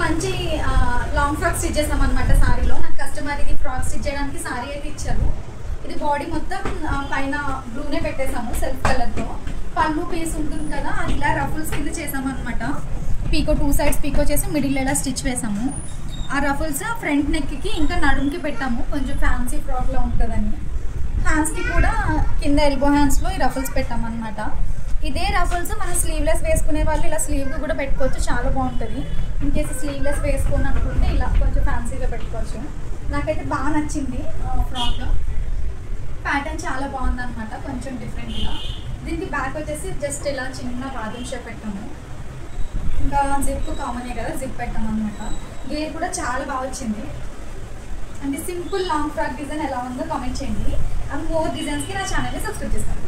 మంచి long frock stitch చేసామన్నమాట సారీలో. నాకు కస్టమర్ ఇది ఫ్రాక్ స్టిచ్ చేయడానికి సారీ అయితే ఇచ్చారు. ఇది బాడీ మొత్తం పైన బ్లూనే పెట్టేసాము సెల్ఫ్ కలర్తో. పళ్ళు పీస్ ఉంటుంది కదా, అది ఇలా రఫుల్స్ కింద చేసామన్నమాట. పీకో 2 సైడ్స్ పీకో చేసి మిడిల్ ఇలా స్టిచ్ వేసాము. ఆ రఫుల్స్ ఫ్రంట్ నెక్కి ఇంకా నడుముకి పెట్టాము, కొంచెం ఫ్యాన్సీ ఫ్రాక్లో ఉంటుందని. హ్యాండ్స్కి కూడా కింద ఎల్బో హ్యాండ్స్లో ఈ రఫుల్స్ పెట్టామన్నమాట. ఇదే రఫుల్స్ మనం స్లీవ్లెస్ వేసుకునే వాళ్ళు ఇలా స్లీవ్కి కూడా పెట్టుకోవచ్చు, చాలా బాగుంటుంది. ఇన్ కేసు స్లీవ్లెస్ వేసుకొని అనుకుంటే ఇలా కొంచెం ఫ్యాన్సీగా పెట్టుకోవచ్చు. నాకైతే బాగా నచ్చింది ఫ్రాక్. ప్యాటర్న్ చాలా బాగుందన్నమాట, కొంచెం డిఫరెంట్గా. దీనికి బ్యాక్ వచ్చేసి జస్ట్ ఇలా చిన్న బాదం షేప్ పెట్టాము. ఇంకా జిప్ కామనే కదా, జిప్ పెట్టాము అనమాట. గేర్ కూడా చాలా బాగా వచ్చింది. అంటే సింపుల్ లాంగ్ ఫ్రాక్ డిజైన్ ఎలా ఉందో కామెంట్ చేయండి. అండ్ మోర్ డిజైన్స్కి నా ఛానల్ని సబ్స్క్రైబ్ చేస్తాను.